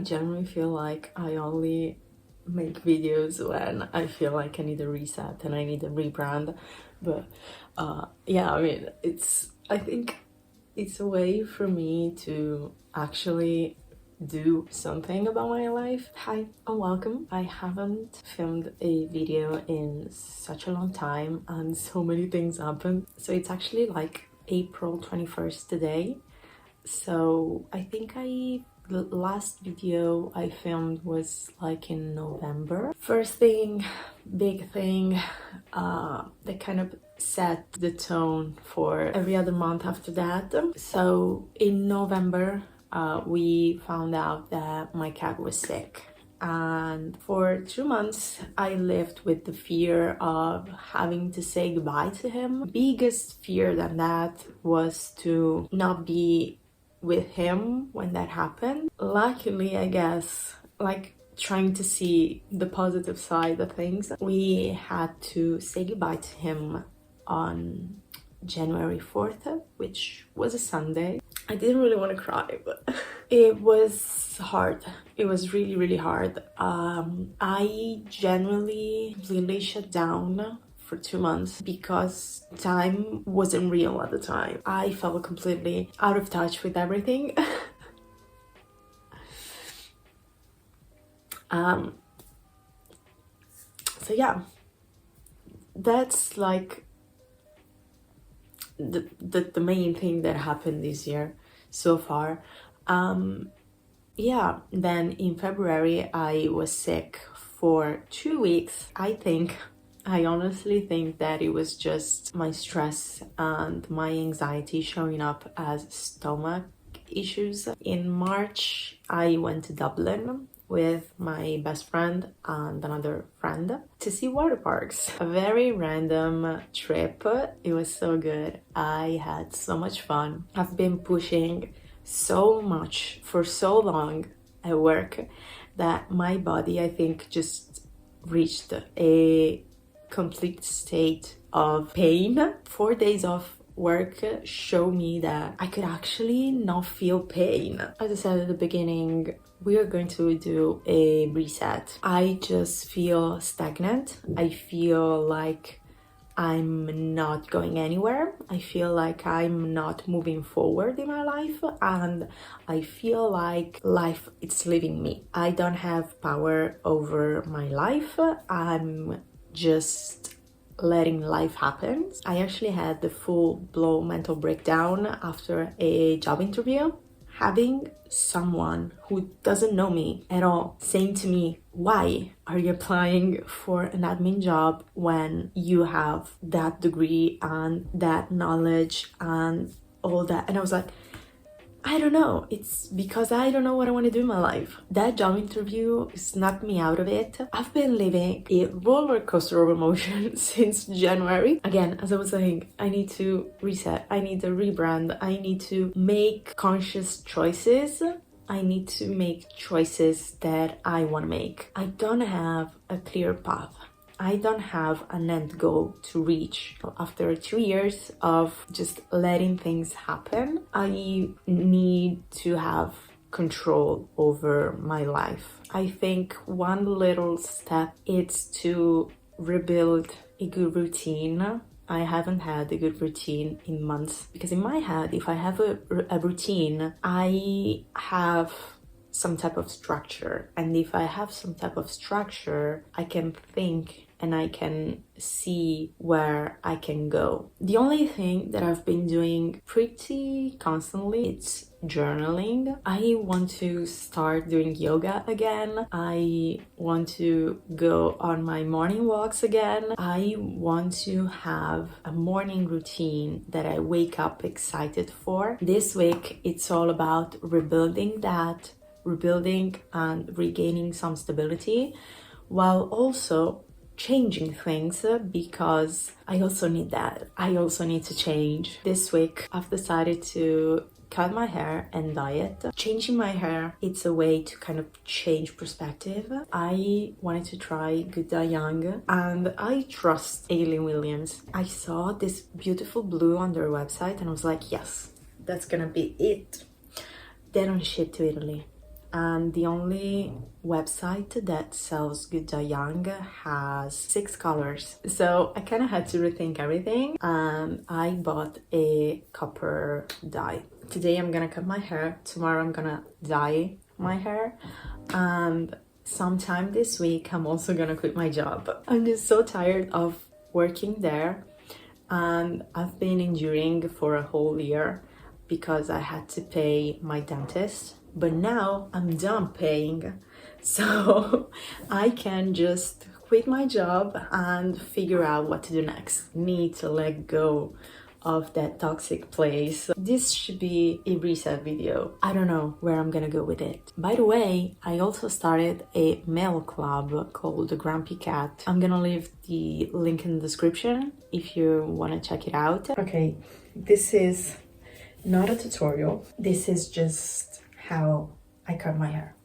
generally feel like I only make videos when I feel like I need a reset and I need a rebrand. But yeah, I mean, I think it's a way for me to actually do something about my life. Hi and welcome. I haven't filmed a video in such a long time and so many things happened. So it's actually like April 21st today. So I think the last video I filmed was like in November. First thing, big thing, that kind of set the tone for every other month after that. So in November, we found out that my cat was sick. And for 2 months, I lived with the fear of having to say goodbye to him. Biggest fear than that was to not be with him when that happened. Luckily, I guess, like trying to see the positive side of things, we had to say goodbye to him on January 4th, which was a Sunday. I didn't really want to cry, but it was hard. It was really, really hard. I generally completely shut down for 2 months because time wasn't real at the time. I felt completely out of touch with everything. So yeah, that's like the main thing that happened this year so far. Yeah, then in February I was sick for 2 weeks. I honestly think that it was just my stress and my anxiety showing up as stomach issues. In March, I went to Dublin with my best friend and another friend to see water parks. A very random trip. It was so good. I had so much fun. I've been pushing so much for so long at work that my body, I think, just reached a complete state of pain. 4 days of work show me that I could actually not feel pain. As I said at the beginning, we are going to do a reset. I just feel stagnant. I feel like I'm not going anywhere. I feel like I'm not moving forward in my life, and I feel like life is leaving me. I don't have power over my life. I'm just letting life happen. I actually had the full-blown mental breakdown after a job interview. Having someone who doesn't know me at all saying to me, why are you applying for an admin job when you have that degree and that knowledge and all that? And I was like, I don't know. It's because I don't know what I want to do in my life. That job interview snapped me out of it. I've been living a roller coaster of emotions since January. Again, as I was saying, I need to reset. I need to rebrand. I need to make conscious choices. I need to make choices that I want to make. I don't have a clear path. I don't have an end goal to reach. After 2 years of just letting things happen, I need to have control over my life. I think one little step is to rebuild a good routine. I haven't had a good routine in months because in my head, if I have a routine, I have some type of structure, and if I have some type of structure, I can think and I can see where I can go. The only thing that I've been doing pretty constantly is journaling. I want to start doing yoga again. I want to go on my morning walks again. I want to have a morning routine that I wake up excited for. This week, it's all about rebuilding and regaining some stability, while also changing things, because I also need that. I also need to change. This week, I've decided to cut my hair and dye it. Changing my hair, it's a way to kind of change perspective. I wanted to try Good Die Young, and I trust Aileen Williams. I saw this beautiful blue on their website and I was like, yes, that's gonna be it. They don't ship to Italy. and the only website that sells good dye young has 6 colors. So I kind of had to rethink everything, and I bought a copper dye. Today I'm gonna cut my hair, tomorrow I'm gonna dye my hair, and sometime this week I'm also gonna quit my job. I'm just so tired of working there, and I've been enduring for a whole year because I had to pay my dentist, but now I'm done paying, so I can just quit my job and figure out what to do next. Need to let go of that toxic place. This should be a reset video. I don't know where I'm gonna go with it. By the way, I also started a mail club called the Grumpy Cat. I'm gonna leave the link in the description if you wanna check it out. Okay, this is not a tutorial. This is just how I cut my hair.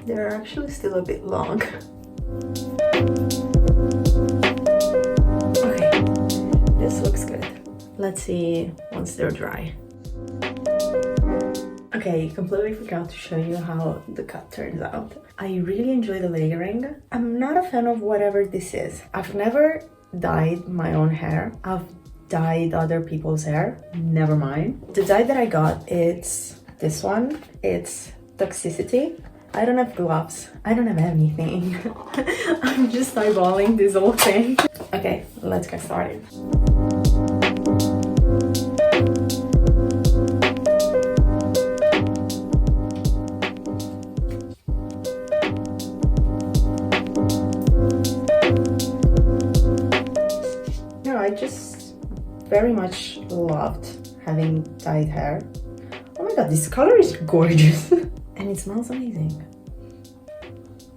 They're actually still a bit long. Okay, this looks good. Let's see once they're dry. Okay, completely forgot to show you how the cut turns out. I really enjoy the layering. I'm not a fan of whatever this is. I've never dyed my own hair. I've dyed other people's hair. Never mind. The dye that I got, it's this one. It's Toxicity. I don't have gloves. I don't have anything. I'm just eyeballing this whole thing. Okay, let's get started. No, I just very much loved having dyed hair. Oh my god, this color is gorgeous. And it smells amazing.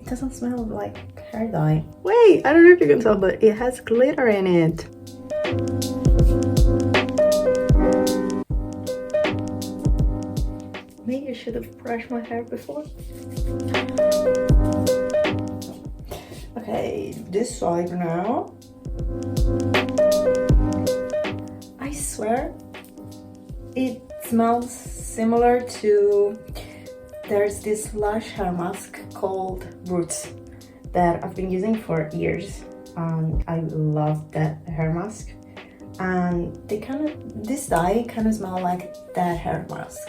It doesn't smell like hair dye. Wait, I don't know if you can tell, but it has glitter in it. Maybe I should have brushed my hair before. Okay, this side now. I swear, it smells similar to... There's this Lush hair mask called Roots that I've been using for years, and I love that hair mask. And they this dye kind of smell like that hair mask.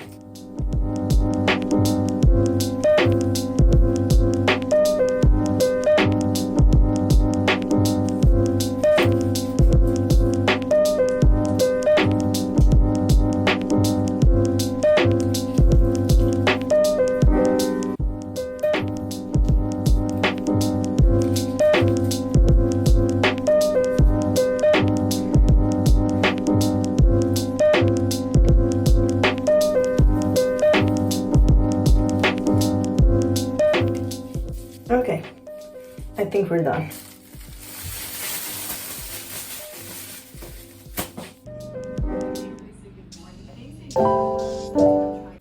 Okay, I think we're done.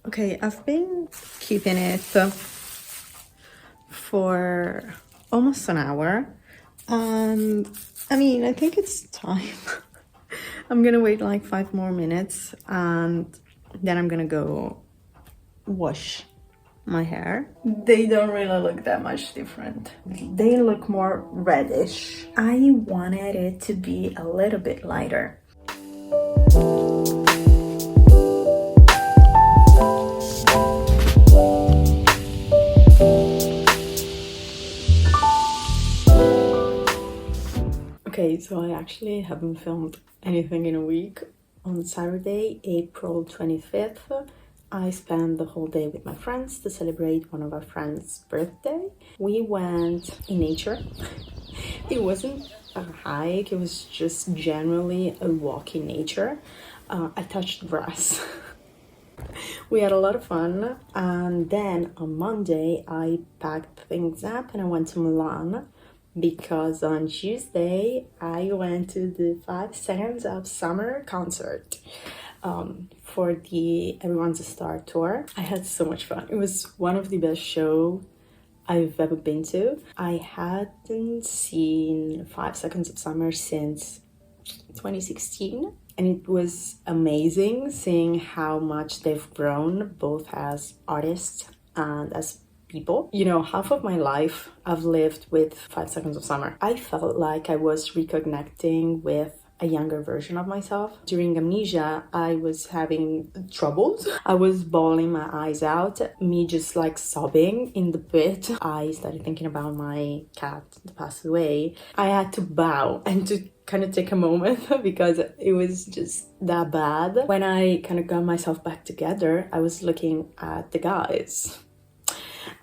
Okay, I've been keeping it for almost an hour. I mean, I think it's time. I'm gonna wait like 5 more minutes, and then I'm gonna go wash my hair. They don't really look that much different. They look more reddish. I wanted it to be a little bit lighter. Okay, so I actually haven't filmed anything in a week. On Saturday, April 25th, I spent the whole day with my friends to celebrate one of our friends' birthday. We went in nature. It wasn't a hike, it was just generally a walk in nature. I touched grass. We had a lot of fun, and then on Monday I packed things up and I went to Milan because on Tuesday I went to the 5 Seconds of Summer concert for the Everyone's a Star tour. I had so much fun. It was one of the best shows I've ever been to. I hadn't seen 5 Seconds of Summer since 2016, and it was amazing seeing how much they've grown both as artists and as people. You know, half of my life I've lived with 5 Seconds of Summer. I felt like I was reconnecting with a younger version of myself. During Amnesia, I was having troubles. I was bawling my eyes out, me just like sobbing in the pit. I started thinking about my cat that passed away. I had to bow and to kind of take a moment because it was just that bad. When I kind of got myself back together, I was looking at the guys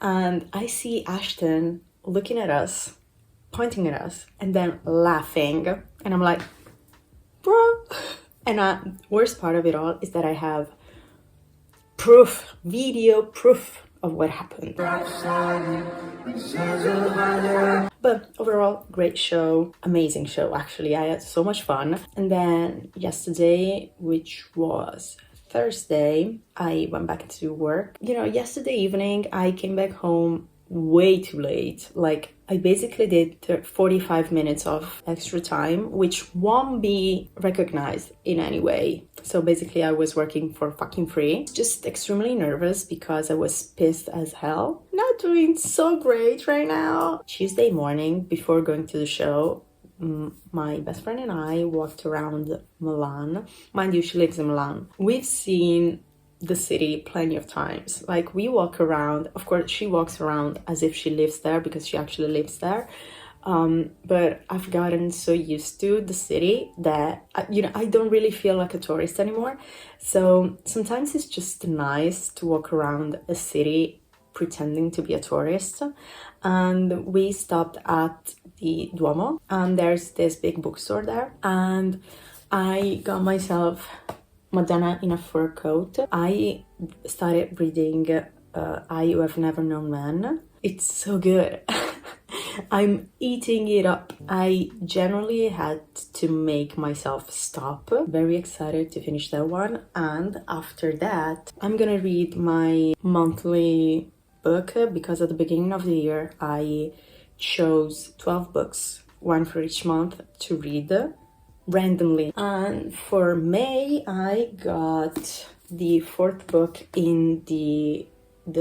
and I see Ashton looking at us, pointing at us, and then laughing. And I'm like, bro. And worst part of it all is that I have proof, video proof of what happened. But overall, great show, amazing show actually. I had so much fun. And then yesterday, which was Thursday, I went back to work. You know, yesterday evening, I came back home way too late. Like, I basically did 45 minutes of extra time, which won't be recognized in any way. So basically, I was working for fucking free. Just extremely nervous because I was pissed as hell. Not doing so great right now. Tuesday morning, before going to the show, my best friend and I walked around Milan. Mind you, she lives in Milan. We've seen the city plenty of times. Like, we walk around, of course she walks around as if she lives there because she actually lives there, but I've gotten so used to the city that I don't really feel like a tourist anymore. So sometimes it's just nice to walk around a city pretending to be a tourist. And we stopped at the Duomo, and there's this big bookstore there, and I got myself Madonna in a Fur Coat. I started reading I Who Have Never Known Men. It's so good. I'm eating it up. I generally had to make myself stop. Very excited to finish that one. And after that, I'm gonna read my monthly book because at the beginning of the year, I chose 12 books, one for each month, to read randomly. And for May, I got the 4th book in the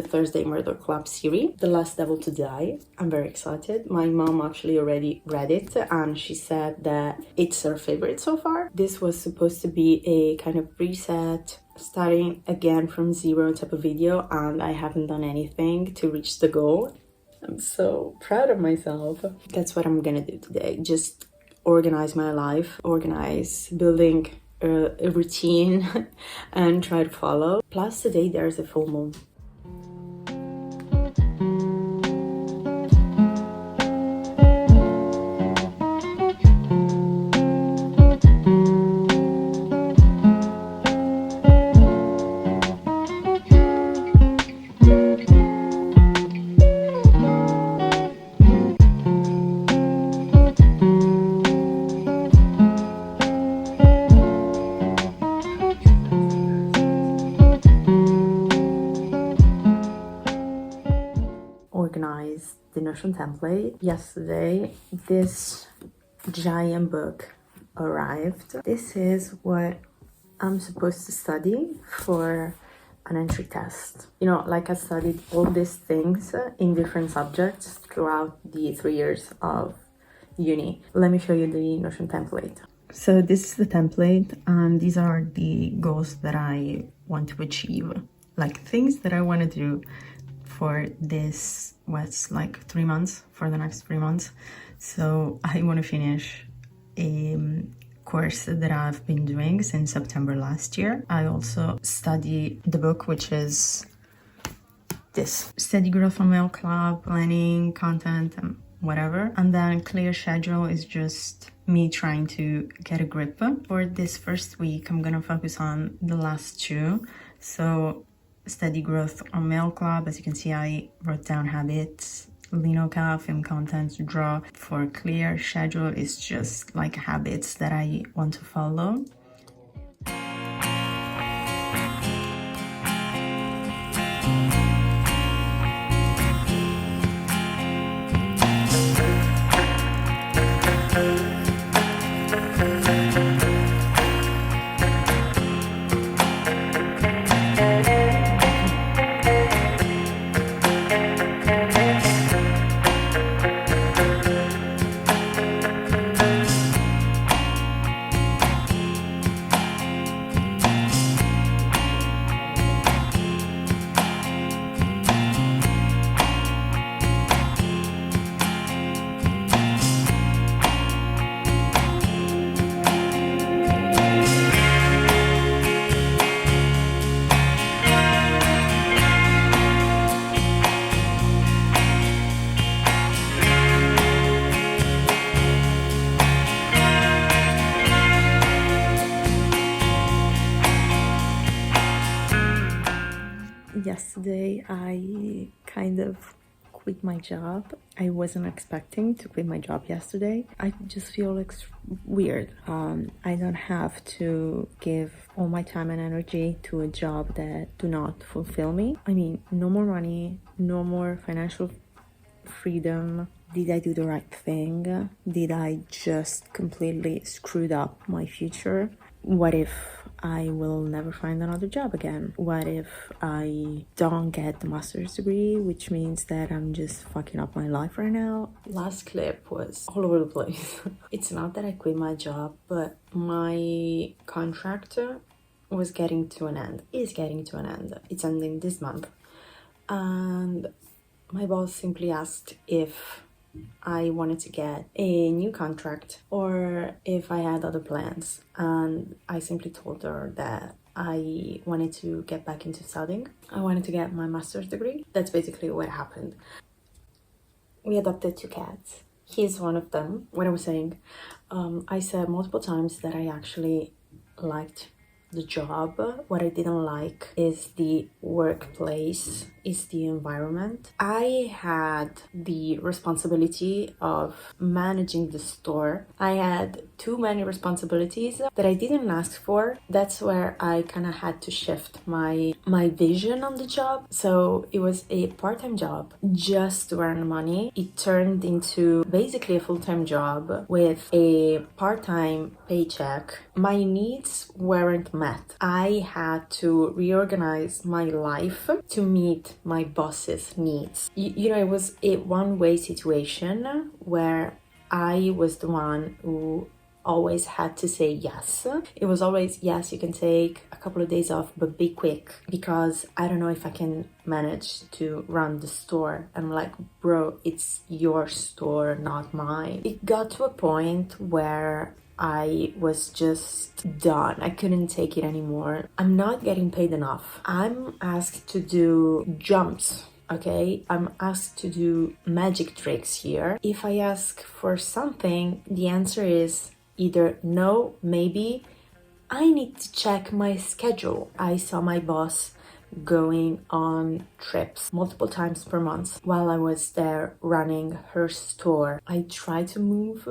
Thursday Murder Club series, The Last Devil to Die. I'm very excited. My mom actually already read it and she said that it's her favorite so far. This was supposed to be a kind of reset, starting again from zero type of video, and I haven't done anything to reach the goal. I'm so proud of myself. That's what I'm gonna do today. Just organize my life, building a routine and try to follow. Plus today there's a full moon. Organize the Notion template. Yesterday, this giant book arrived. This is what I'm supposed to study for an entry test. You know, like I studied all these things in different subjects throughout the 3 years of uni. Let me show you the Notion template. So this is the template, and these are the goals that I want to achieve, like things that I want to do for this, what's like 3 months, for the next 3 months. So I want to finish a course that I've been doing since September last year. I also study the book, which is this, Steady Growth on Mail Club, planning, content, and whatever. And then Clear Schedule is just me trying to get a grip. For this first week, I'm gonna focus on the last 2. So Steady Growth on Mail Club, as you can see, I wrote down habits Linoca, film content, draw for clear schedule. It's just like habits that I want to follow. Yesterday, I kind of quit my job. I wasn't expecting to quit my job yesterday. I just feel like weird. I don't have to give all my time and energy to a job that do not fulfill me. I mean, no more money, no more financial freedom. Did I do the right thing? Did I just completely screwed up my future? What if I will never find another job again? What if I don't get the master's degree, which means that I'm just fucking up my life right now? Last clip was all over the place. It's not that I quit my job, but my contract was getting to an end. Is getting to an end. It's ending this month. And my boss simply asked if I wanted to get a new contract or if I had other plans. And I simply told her that I wanted to get back into studying. I wanted to get my master's degree. That's basically what happened. We adopted 2 cats. He's one of them. What I was saying, I said multiple times that I actually liked the job. What I didn't like is the workplace, is the environment. I had the responsibility of managing the store. I had too many responsibilities that I didn't ask for. That's where I kind of had to shift my vision on the job. So it was a part-time job just to earn money. It turned into basically a full-time job with a part-time paycheck. My needs weren't met. I had to reorganize my life to meet my boss's needs. You know, it was a one-way situation where I was the one who always had to say yes. It was always, yes, you can take a couple of days off, but be quick, because I don't know if I can manage to run the store. I'm like, bro, it's your store, not mine. It got to a point where I was just done. I couldn't take it anymore. I'm not getting paid enough. I'm asked to do jumps. Okay, I'm asked to do magic tricks here. If I ask for something, the answer is either no, maybe. I need to check my schedule. I saw my boss going on trips multiple times per month while I was there running her store. I try to move,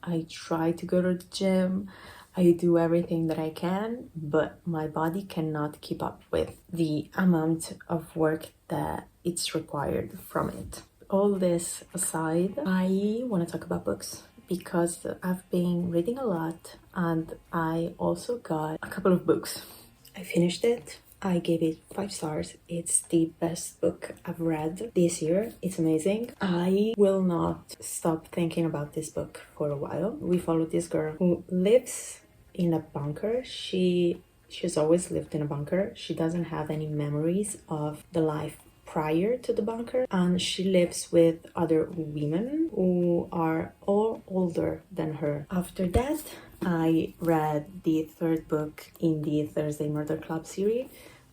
I try to go to the gym, I do everything that I can, but my body cannot keep up with the amount of work that it's required from it. All this aside, I want to talk about books because I've been reading a lot and I also got a couple of books. I finished it. I gave it 5 stars. It's the best book I've read this year. It's amazing. I will not stop thinking about this book for a while. We follow this girl who lives in a bunker. She's always lived in a bunker. She doesn't have any memories of the life prior to the bunker, and she lives with other women who are all older than her. After that, I read the 3rd book in the Thursday Murder Club series,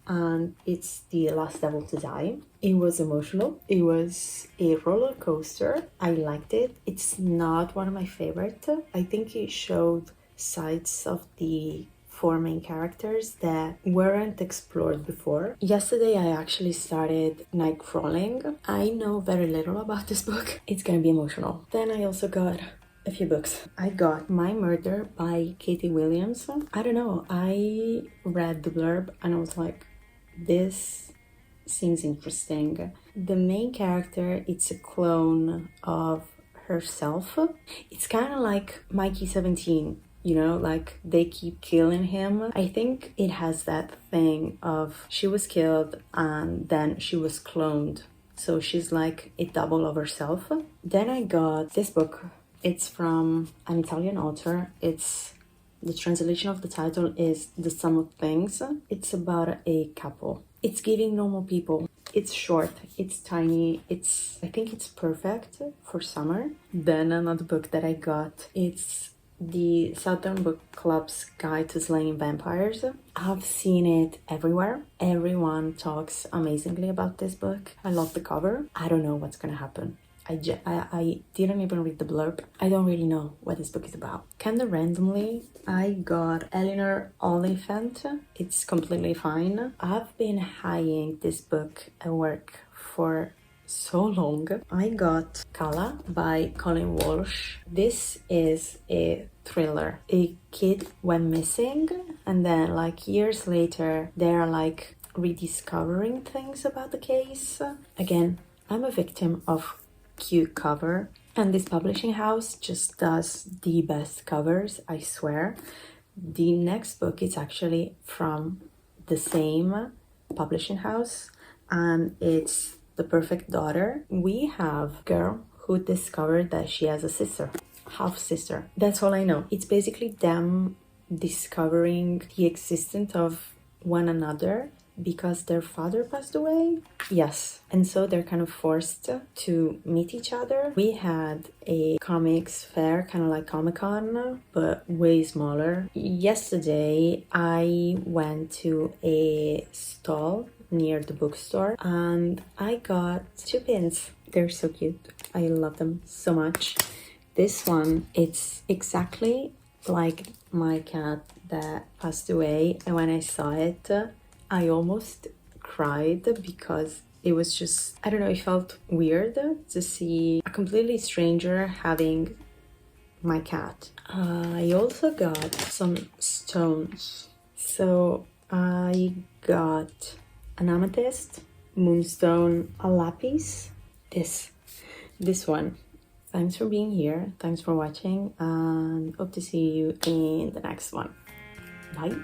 and it's The Last Devil to Die. It was emotional. It was a roller coaster. I liked it. It's not one of my favorites. I think it showed sides of the 4 main characters that weren't explored before. Yesterday I actually started Nightcrawling. I know very little about this book. It's gonna be emotional. Then I also got a few books. I got My Murder by Katie Williams. I don't know, I read the blurb and I was like, this seems interesting. The main character, it's a clone of herself. It's kind of like Mikey 17, you know, like they keep killing him. I think it has that thing of she was killed and then she was cloned. So she's like a double of herself. Then I got this book. It's from an Italian author. The translation of the title is The Sum of Things. It's about a couple. It's giving normal people. It's short, it's tiny, I think it's perfect for summer. Then another book that I got, it's the Southern Book Club's Guide to Slaying Vampires. I've seen it everywhere. Everyone talks amazingly about this book. I love the cover. I don't know what's gonna happen. I didn't even read the blurb. I don't really know what this book is about. Kinda randomly, I got Eleanor Oliphant. It's completely fine. I've been eyeing this book at work for so long. I got Kala by Colin Walsh. This is a thriller. A kid went missing and then like years later, they're like rediscovering things about the case. Again, I'm a victim of cute cover, and this publishing house just does the best covers, I swear. The next book is actually from the same publishing house, and it's The Perfect Daughter. We have a girl who discovered that she has a sister, half sister. That's all I know. It's basically them discovering the existence of one another because their father passed away. Yes, and so they're kind of forced to meet each other. We had a comics fair, kind of like Comic-Con, but way smaller. Yesterday I went to a stall near the bookstore and I got 2 pins. They're so cute. I love them so much. This one, it's exactly like my cat that passed away, and when I saw it I almost cried because it was just, I don't know, it felt weird to see a completely stranger having my cat. I also got some stones. So I got an amethyst, moonstone, a lapis, this one. Thanks for being here, thanks for watching, and hope to see you in the next one. Bye.